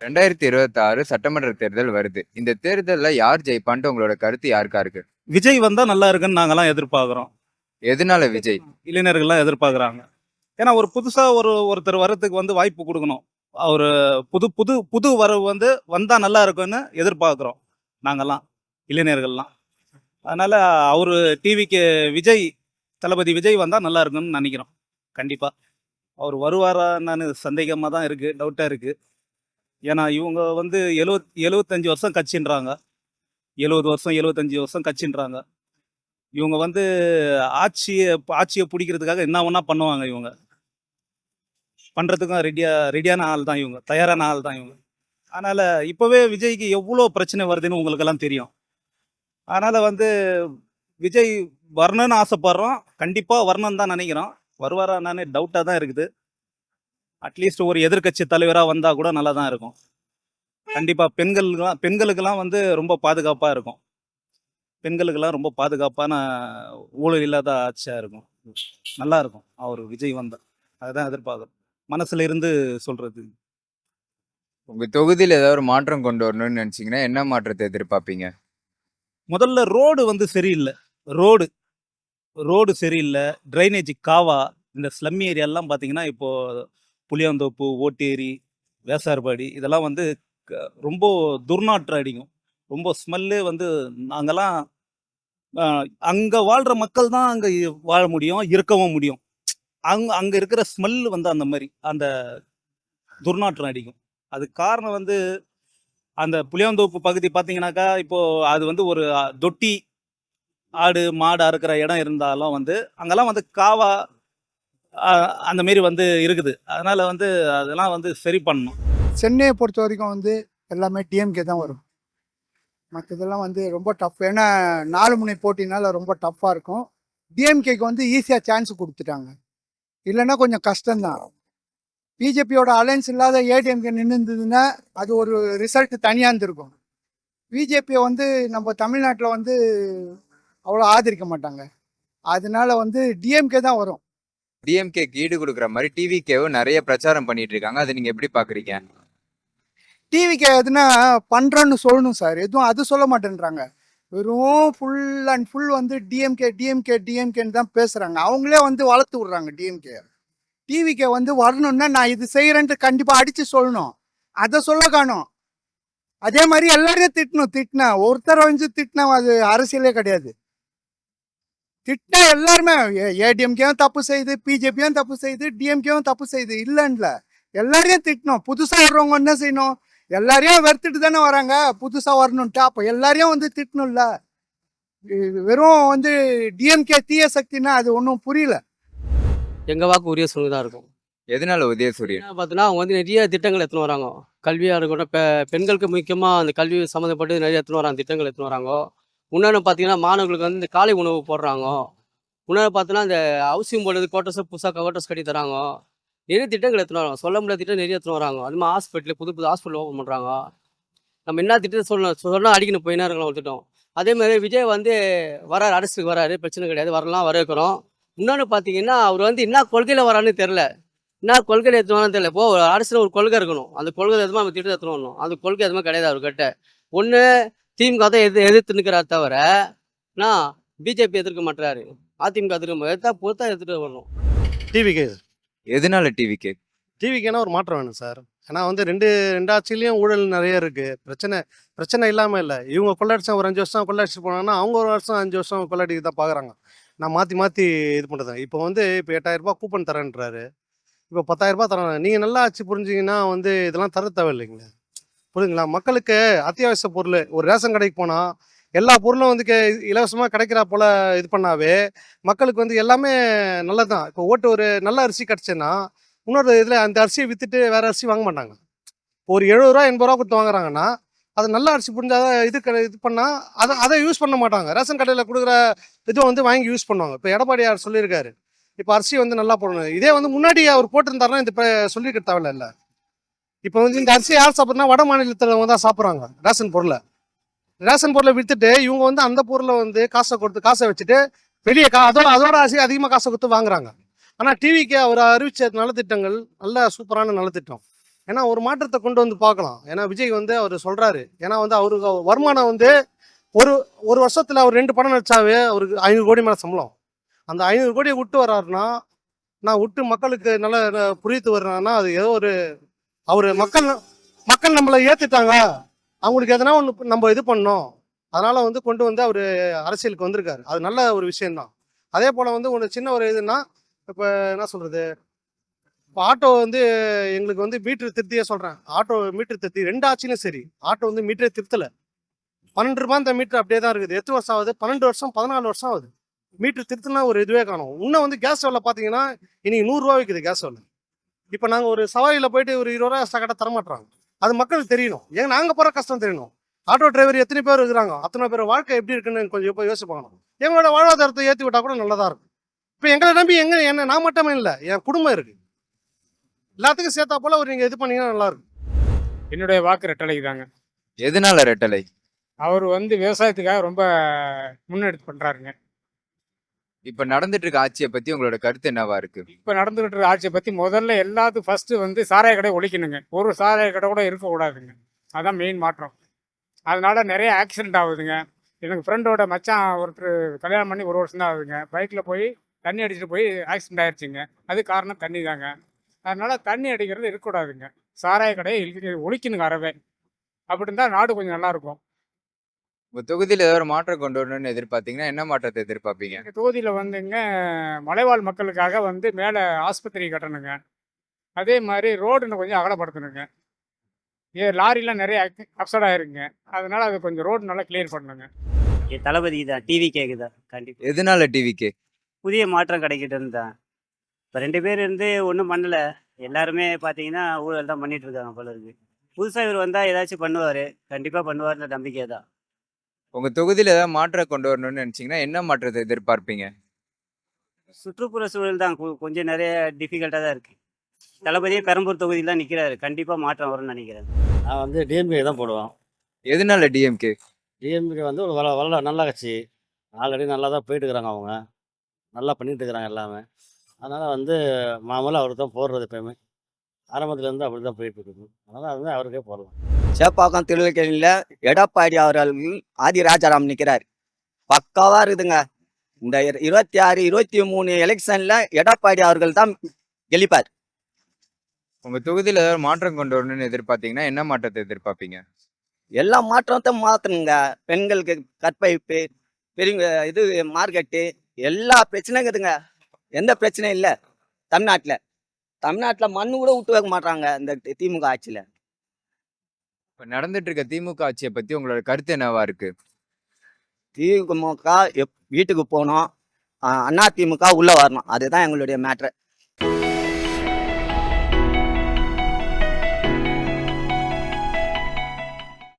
2026 சட்டமன்ற தேர்தல் வருது. இந்த தேர்தல்ல யார் ஜெயிப்பான்ட்டு உங்களோட கருத்து யாருக்கா இருக்கு? விஜய் வந்தா நல்லா இருக்குன்னு நாங்கெல்லாம் எதிர்பார்க்குறோம். எதனால விஜய்? இளைஞர்கள்லாம் எதிர்பார்க்குறாங்க. ஏன்னா ஒரு புதுசா ஒருத்தர் வரதுக்கு வந்து வாய்ப்பு குடுக்கணும். அவரு புது புது புது வரவு வந்தா நல்லா இருக்குன்னு எதிர்பார்க்குறோம் நாங்கெல்லாம், இளைஞர்கள்லாம். அதனால அவரு டிவிக்கு விஜய் தளபதி விஜய் வந்தா நல்லா இருக்குன்னு நெனைக்கிறோம். கண்டிப்பா. அவர் வருவாரா என்னன்னு சந்தேகமா தான் இருக்கு. டவுட்டா இருக்கு. ஏன்னா இவங்க 75 வருஷம் கட்சின்றாங்க. 70 வருஷம், 75 வருஷம் கட்சின்றாங்க. இவங்க ஆட்சிய ஆட்சிய புடிக்கிறதுக்காக என்ன வேணா பண்ணுவாங்க இவங்க. பண்றதுக்கும் ரெடியான ஆள் தான் இவங்க. தயாரான ஆள் தான் இவங்க. அதனால இப்பவே விஜய்க்கு எவ்ளோ பிரச்சனை வருதுன்னு உங்களுக்கெல்லாம் தெரியும். அதனால விஜய் வரணும்னு ஆசைப்படுறோம். கண்டிப்பா வரணும்னு தான் நெனைக்கிறோம். வருவாரா என்னன்னு டவுட்டா தான் இருக்குது. அட்லீஸ்ட் ஒரு எதிர்க்கட்சி தலைவரா வந்தா கூட நல்லா தான் இருக்கும். கண்டிப்பா பெண்களுக்கெல்லாம் ரொம்ப பாதுகாப்பா இருக்கும். பெண்களுக்கெல்லாம் ரொம்ப பாதுகாப்பான ஊழல் இல்லாத ஆட்சியா இருக்கும். நல்லா இருக்கும் அவரு விஜய் வந்தா. அதுதான் எதிர்பார்க்குறோம். மனசுல இருந்து சொல்றது. உங்க தொகுதியில ஏதாவது ஒரு மாற்றம் கொண்டு வரணும்னு நினைச்சீங்கன்னா, என்ன மாற்றத்தை எதிர்பார்ப்பீங்க? முதல்ல ரோடு சரியில்ல. ரோடு ரோடு சரியில்ல. ட்ரைனேஜ் காவா, இந்த ஸ்லம் ஏரியாலாம் பார்த்தீங்கன்னா, இப்போ புளியாந்தோப்பு, ஓட்டேரி, வேசார்பாடி இதெல்லாம் ரொம்ப துர்நாற்றம் அடிக்கும். ரொம்ப ஸ்மெல்லே நாங்கலாம் அங்க வாழ்ற மக்கள் தான் அங்க வாழ முடியும், இருக்கவும் முடியும். அங்க இருக்கிற ஸ்மெல் அந்த மாரி, அந்த துர்நாற்றம் அடிக்கும். அதுக்கு காரணம் அந்த புளியாந்தோப்பு பகுதி பார்த்தீங்கன்னாக்கா, இப்போ அது ஒரு தொட்டி, ஆடு, மாடு அறுக்கிற இடம் இருந்தாலும் அங்கெல்லாம் காவா அந்த மாரி இருக்குது. அதனால அதெல்லாம் சரி பண்ணணும். சென்னையை பொறுத்த வரைக்கும் எல்லாமே டிஎம்கே தான் வரும். மற்றதெல்லாம் ரொம்ப டஃப். ஏன்னா 4 முனை போட்டினால ரொம்ப டஃப்பாக இருக்கும். டிஎம்கேக்கு ஈஸியாக சான்ஸ் கொடுத்துட்டாங்க. இல்லைன்னா கொஞ்சம் கஷ்டம்தான். பிஜேபியோட அலைன்ஸ் இல்லாத ஏடிஎம்கே நின்றுதுன்னா அது ஒரு ரிசல்ட் தனியாக இருந்திருக்கும். பிஜேபியை நம்ம தமிழ்நாட்டில் அவ்வளோ ஆதரிக்க மாட்டாங்க. அதனால டிஎம்கே தான் வரும். டிஎம்கேக்கு ஈடு கொடுக்குற மாதிரி டிவிகேவும் நிறைய பிரச்சாரம் பண்ணிட்டு இருக்காங்க. அதை நீங்க எப்படி பாக்குறீங்க? டிவிக்கு எதுனா பண்ணுறோன்னு சொல்லணும் சார். எதுவும் அது சொல்ல மாட்டேன்றாங்க. வெறும் full and full DMK DMK டிஎம்கேன்னு தான் பேசுகிறாங்க. அவங்களே வளர்த்து விட்றாங்க டிஎம்கே. டிவிக்கே வரணும்னா நான் இது செய்கிறேன்ட்டு கண்டிப்பாக அடித்து சொல்லணும். அதை சொல்ல காணும். அதே மாதிரி எல்லாரையும் திட்டினா ஒருத்தர் திட்டினா அது அரசியலே கிடையாது. திட்டினா எல்லாருமே ஏடிஎம்கேவும் தப்பு செய்யுது, பிஜேபியும் தப்பு செய்யுது, டிஎம்கேவும் தப்பு செய்யுது. இல்லைன்ல, எல்லாரையும் திட்டணும். புதுசாக வர்றவங்க என்ன செய்யணும்? எல்லாரையும் வெறுத்துட்டு தானே வராங்க புதுசாக வரணுன்ட்டு. அப்போ எல்லாரையும் திட்டணும்ல. வெறும் டிஎம்கே தீய சக்தின்னா அது ஒன்றும் புரியல. எங்கள் வாக்கு உதயசூரியன் தான் இருக்கும். எதனால உதயசூரியன்? ஏன்னா பார்த்தீங்கன்னா அவங்க நிறைய திட்டங்கள் எடுத்துன்னு வராங்க. கல்வியாக இருக்கட்டும், பெண்களுக்கு முக்கியமாக அந்த கல்வி சம்மந்தப்பட்டு நிறைய எடுத்துன்னு வராங்க, திட்டங்கள் எடுத்துன்னு வராங்க. இன்னொன்று பார்த்தீங்கன்னா மாணவர்களுக்கு இந்த காலை உணவு போடுறாங்க. இன்னொன்று பார்த்தீங்கன்னா இந்த ஹவுசிங் போர்டு கோட்டர்ஸ் புதுசாக கோட்டர்ஸ் கட்டி தராங்க. நிறைய திட்டங்கள் எடுத்துன்னு வராங்க. சொல்ல முடியாத திட்டம் நிறைய எடுத்துன்னு வராங்க. அது மாதிரி ஹாஸ்பிட்டல் புது ஹாஸ்பிட்டல் ஓப்பன் பண்ணுறாங்க. நம்ம என்ன திட்டம் சொன்னால் அடிக்கணும் போயினா இருக்கலாம் ஒரு திட்டம். அதேமாதிரி விஜய் வராரு, அரசுக்கு வராரு, பிரச்சனை கிடையாது, வரலாம் வரவேற்கிறோம். இன்னொன்று பார்த்தீங்கன்னா அவர் என்ன கொள்கையில் வரான்னு தெரில. என்ன கொள்கையில் எடுத்துன்னு வரான்னு தெரியல. இப்போ ஒரு அரசில் ஒரு கொள்கை இருக்கணும். அந்த கொள்கை எதுவுமே நம்ம திட்டம் எடுத்துன்னு வரணும். அந்த கொள்கை எதுவுமே கிடையாது அவர்கிட்ட. ஒன்று திமுக தான் எதிர்த்து நிற்கிறார் தவிர நான் பிஜேபி எதிர்க்க மாட்டாரு. அதிமுக எதிர்க்க பொறுத்தா எடுத்துகிட்டு வரணும். டிவிகே. எதனால டிவிகே? டிவிக்கேனா ஒரு மாற்றம் வேணும் சார். ஏன்னா ரெண்டு ஆட்சியிலையும் ஊழல் நிறைய இருக்குது. பிரச்சனை இல்லாமல் இல்லை. இவங்க கொள்ளடிச்சா ஒரு 5 வருஷம் கொள்ளடிச்சு போனாங்கன்னா அவங்க ஒரு வருஷம் 5 வருஷம் கொள்ளடிக்க தான் பார்க்குறாங்க. நான் மாற்றி இது பண்ணுறது. இப்போ இப்போ 8000 ரூபா கூப்பன் தரேன்றாரு. இப்போ 10,000 ரூபா தரேன். நீங்கள் நல்லா ஆட்சி புரிஞ்சிங்கன்னா இதெல்லாம் தர தேவையில்லைங்களா? புரியுதுங்களா? மக்களுக்கு அத்தியாவசிய பொருள் ஒரு ரேஷன் கடைக்கு போனால் எல்லா பொருளும் இலவசமாக கிடைக்கிறா போல் இது பண்ணாவே மக்களுக்கு எல்லாமே நல்லது தான். இப்போ ஒரு நல்ல அரிசி கிடச்சுன்னா இன்னொரு இதில் அந்த அரிசியை விற்றுட்டு வேறு அரிசி வாங்க மாட்டாங்க. இப்போ ஒரு 70 ரூபா 80 ரூபா கொடுத்து வாங்குறாங்கன்னா அது நல்ல அரிசி புரிஞ்சால் இது பண்ணால் அதை யூஸ் பண்ண மாட்டாங்க. ரேஷன் கடையில் கொடுக்குற இது வாங்கி யூஸ் பண்ணுவாங்க. இப்போ எடப்பாடியார் சொல்லியிருக்காரு, இப்போ அரிசி நல்லா போடணும். இதே முன்னாடி அவர் போட்டிருந்தாருன்னா இந்த சொல்லியிருக்க தேவையில்ல இல்லை. இப்போ இந்த அரிசி யார் சாப்பிட்றா? வட மாநிலத்தில் தான் சாப்பிட்றாங்க ரேஷன் பொருளை விற்றுட்டு இவங்க அந்த பொருளை காசை வச்சுட்டு வெளியே அதோட அரிசி அதிகமாக காசை கொடுத்து வாங்குறாங்க. ஆனால் டிவிக்கு அவர் அறிவிச்ச நலத்திட்டங்கள் நல்ல சூப்பரான நலத்திட்டம். ஏன்னா ஒரு மாற்றத்தை கொண்டு வந்து பார்க்கலாம். ஏன்னா விஜய் வந்து அவர் சொல்றாரு. ஏன்னா வந்து அவருக்கு வருமானம் வந்து ஒரு ஒரு வருஷத்துல அவர் 2 படம் நடிச்சாவே அவருக்கு 500 கோடி மேல சம்பளம். அந்த 500 கோடியை விட்டு வர்றாருன்னா, நான் விட்டு மக்களுக்கு நல்ல புரிவித்து வர்றாருன்னா அது ஏதோ ஒரு அவரு மக்கள் மக்கள் நம்மளை ஏத்துட்டாங்க. அவங்களுக்கு எதனா ஒன்று நம்ம இது பண்ணோம். அதனால வந்து கொண்டு வந்து அவரு அரசியலுக்கு வந்திருக்காரு. அது நல்ல ஒரு விஷயம்தான். அதே போல வந்து ஒரு சின்ன ஒரு இதுன்னா, இப்போ என்ன சொல்றது, இப்போ ஆட்டோ வந்து எங்களுக்கு வந்து மீட்டர் திருத்தியே சொல்றேன். ஆட்டோ மீட்டர் திருத்தி 2 ஆட்சியிலும் சரி, ஆட்டோ வந்து மீட்டரே திருத்தல. 12 ரூபாய் அந்த மீட்டர் அப்படியே தான் இருக்குது. எத்தனை வருஷம் ஆகுது? 12 வருஷம் 14 வருஷம் ஆகுது. மீட்டர் திருத்தினா ஒரு இதுவே காணும். இன்னும் வந்து கேஸ் ஸ்டவ்ல பார்த்தீங்கன்னா இன்னைக்கு 100 ரூபா விற்குது கேஸ் ஸ்டவ்ல. இப்போ நாங்கள் ஒரு சவாரியில் போயிட்டு ஒரு 20 ரூபா எக்ஸ்ட்ரா கேட்டால் தரமாட்டுறாங்க. அது மக்களுக்கு தெரியணும். ஏங்க நாங்கள் போகிற கஷ்டம் தெரியணும். ஆட்டோ டிரைவர் எத்தனை பேர் இருக்கிறாங்க, அத்தனை பேர் வாழ்க்கை எப்படி இருக்குன்னு கொஞ்சம் இப்போ யோசிச்சு பார்க்கணும். எங்களோட வாழ்வாதாரத்தை ஏற்றி விட்டா கூட நல்லதா இருக்கும். இப்போ எங்களை நம்பி என்ன நான் மட்டுமே இல்லை, என் குடும்பம் இருக்கு. எல்லாத்துக்கும் சேர்த்தா போல ஒரு நீங்க இது பண்ணீங்கன்னா நல்லா இருக்கும். என்னுடைய வாக்கு ரெட்டலைக்கு தாங்க. எதனால ரெட்டலை? அவர் வந்து விவசாயத்துக்காக ரொம்ப முன்னெடுத்து பண்றாருங்க. இப்ப நடந்துட்டு இருக்க ஆட்சியை பத்தி உங்களோட கருத்து என்னவா இருக்கு? இப்போ நடந்துகிட்டு இருக்க ஆட்சியை பற்றி முதல்ல எல்லாத்துக்கும் ஃபர்ஸ்ட் வந்து சாராய கடை ஒழிக்கணுங்க. ஒரு சாராய கடை கூட இருக்கக்கூடாதுங்க. அதான் மெயின் மாற்றம். அதனால நிறைய ஆக்சிடென்ட் ஆகுதுங்க. எனக்கு ஃப்ரெண்டோட மச்சான் ஒருத்தர் கல்யாணம் பண்ணி 1 வருஷம் தான் ஆகுதுங்க. பைக்கில் போய் தண்ணி அடிச்சுட்டு போய் ஆக்சிடென்ட் ஆயிடுச்சுங்க. அது காரணம் தண்ணி தாங்க. அதனால தண்ணி அடிக்கிறது இருக்கக்கூடாதுங்க. சாராய கடையை ஒழிக்கணுங்க அறவே. அப்படி இருந்தால் நாடு கொஞ்சம் நல்லா இருக்கும். உங்க தொகுதியில ஏதாவது ஒரு மாற்றம் கொண்டு வரணும்னு எதிர்பார்த்தீங்கன்னா என்ன மாற்றத்தை எதிர்பார்ப்பீங்க? எங்கள் தொகுதியில் வந்துங்க மலைவாழ் மக்களுக்காக வந்து மேலே ஆஸ்பத்திரி கட்டணுங்க. அதே மாதிரி ரோடுன்னு கொஞ்சம் அகலப்படுத்தணுங்க. லாரிலாம் நிறைய அப்சட் ஆயிருங்க. அதனால அது கொஞ்சம் ரோடு நல்லா கிளியர் பண்ணணுங்க. தளபதி தான், டிவி கேக்குதா கண்டிப்பா. எதனால டிவிக்கு? புதிய மாற்றம் கிடைக்கிட்டு தான். இப்போ 2 பேர் இருந்து ஒன்றும் பண்ணல. எல்லாருமே பார்த்தீங்கன்னா ஊழல் தான் பண்ணிட்டு இருக்காங்க போல இருக்கு. புதுசாக இவர் வந்தால் ஏதாச்சும் பண்ணுவார், கண்டிப்பாக பண்ணுவார்ன்ற நம்பிக்கை தான். உங்க தொகுதியில ஏதாவது மாற்றம் கொண்டு வரணும்னு நினைச்சீங்கன்னா என்ன மாற்றத்தை எதிர்பார்ப்பீங்க? சுற்றுப்புற சூழல் தான் கொஞ்சம் நிறைய டிஃபிகல்ட்டாக தான் இருக்குது. தளபதியே பெரம்பூர் தொகுதியில் தான் நிற்கிறாரு, கண்டிப்பாக மாற்றம் வரும்னு நினைக்கிறேன். நான் வந்து டிஎம்கே தான் போடுவோம். எதனால டிஎம்கே? டிஎம்கே வந்து ஒரு நல்ல கட்சி. ஆல்ரெடி நல்லா தான் போயிட்டு இருக்கிறாங்க அவங்க. நல்லா பண்ணிட்டு இருக்கிறாங்க எல்லாமே. அதனால் வந்து மாமூலாக அவருக்கு தான் போடுறது எப்பயுமே. ஆரம்பத்துலேருந்து அப்படி தான் போயிட்டு இருக்குது. அதனால் வந்து அவருக்கே போடலாம். சேப்பாக்கம் திருவள்ளுவரில் எடப்பாடி அவர்கள் ஆதி ராஜாராம் நிற்கிறார். பக்காவாக இருக்குதுங்க. இந்த 26, 23 எலெக்ஷனில் எடப்பாடி அவர்கள் தான் கெளிப்பார். உங்க தொகுதியில ஏதாவது மாற்றம் கொண்டு வரணும்னு எதிர்பார்த்தீங்கன்னா என்ன மாற்றத்தை எதிர்பார்ப்பீங்க? எல்லா மாற்றத்தை மாற்றணுங்க. பெண்களுக்கு கற்பழிப்பு, பெரிய இது மார்க்கெட்டு, எல்லா பிரச்சனையும் இருக்குதுங்க. எந்த பிரச்சனையும் இல்லை தமிழ்நாட்டில் மண்ணு கூட விட்டு வைக்க மாட்டாங்க இந்த திமுக ஆட்சியில். இப்ப நடந்துட்டு இருக்க திமுக ஆட்சியை பத்தி உங்களோட கருத்து என்னவா இருக்கு? திமுக வீட்டுக்கு போகணும், அதிமுக உள்ளே வரணும். அதுதான் எங்களுடைய மேட்ரு.